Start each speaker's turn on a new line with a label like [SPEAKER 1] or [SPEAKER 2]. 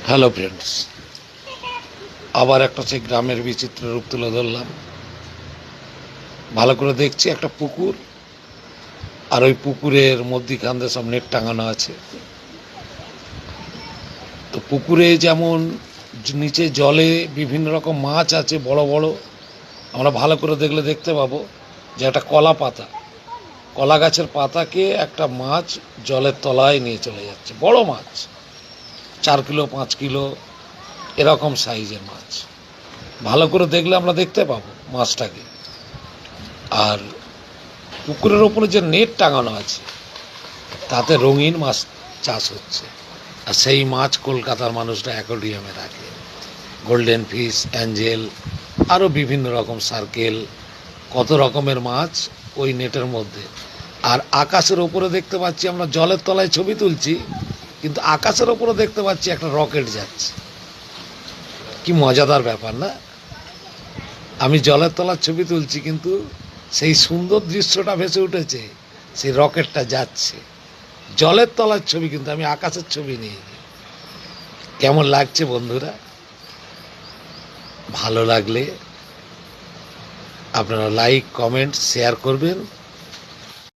[SPEAKER 1] Hello friends, আবার একটা সেই গ্রামের বিচিত্র রূপ তুলে ধরলাম। ভালো করে দেখছি একটা পুকুর, আর ওই পুকুরের মধ্যিখান দিয়ে সব নেট টাঙানো আছে। তো পুকুরে যেমন নিচে জলে বিভিন্ন রকম মাছ আছে বড় বড়, আমরা ভালো করে দেখলে দেখতে পাবো যে একটা কলা পাতা, কলা গাছের পাতাকে একটা মাছ জলের তলায় নিয়ে চলে যাচ্ছে। বড় মাছ, 4 কিলো 5 কিলো এরকম সাইজের মাছ। ভালো করে দেখলে আমরা দেখতে পাবো মাছটাকে। আর পুকুরের ওপরে যে নেট টাঙানো আছে তাতে রঙিন মাছ চাষ হচ্ছে। আর সেই মাছ কলকাতার মানুষরা অ্যাকোয়ারিয়ামে রাখে। গোল্ডেন ফিশ, অ্যাঞ্জেল, আরও বিভিন্ন রকম সার্কেল, কত রকমের মাছ ওই নেটের মধ্যে। আর আকাশের ওপরে দেখতে পাচ্ছি, আমরা জলের তলায় ছবি তুলছি কিন্তু আকাশের ওপরে দেখতে পাচ্ছি একটা রকেট যাচ্ছে। কি মজাদার ব্যাপার না? আমি জলের তলার ছবি তুলছি কিন্তু সেই সুন্দর দৃশ্যটা ভেসে উঠেছে, সেই রকেটটা যাচ্ছে। জলের তলার ছবি কিন্তু আমি আকাশের ছবি নিইনি। কেমন লাগছে বন্ধুরা? ভালো লাগলে আপনারা লাইক, কমেন্ট, শেয়ার করবেন।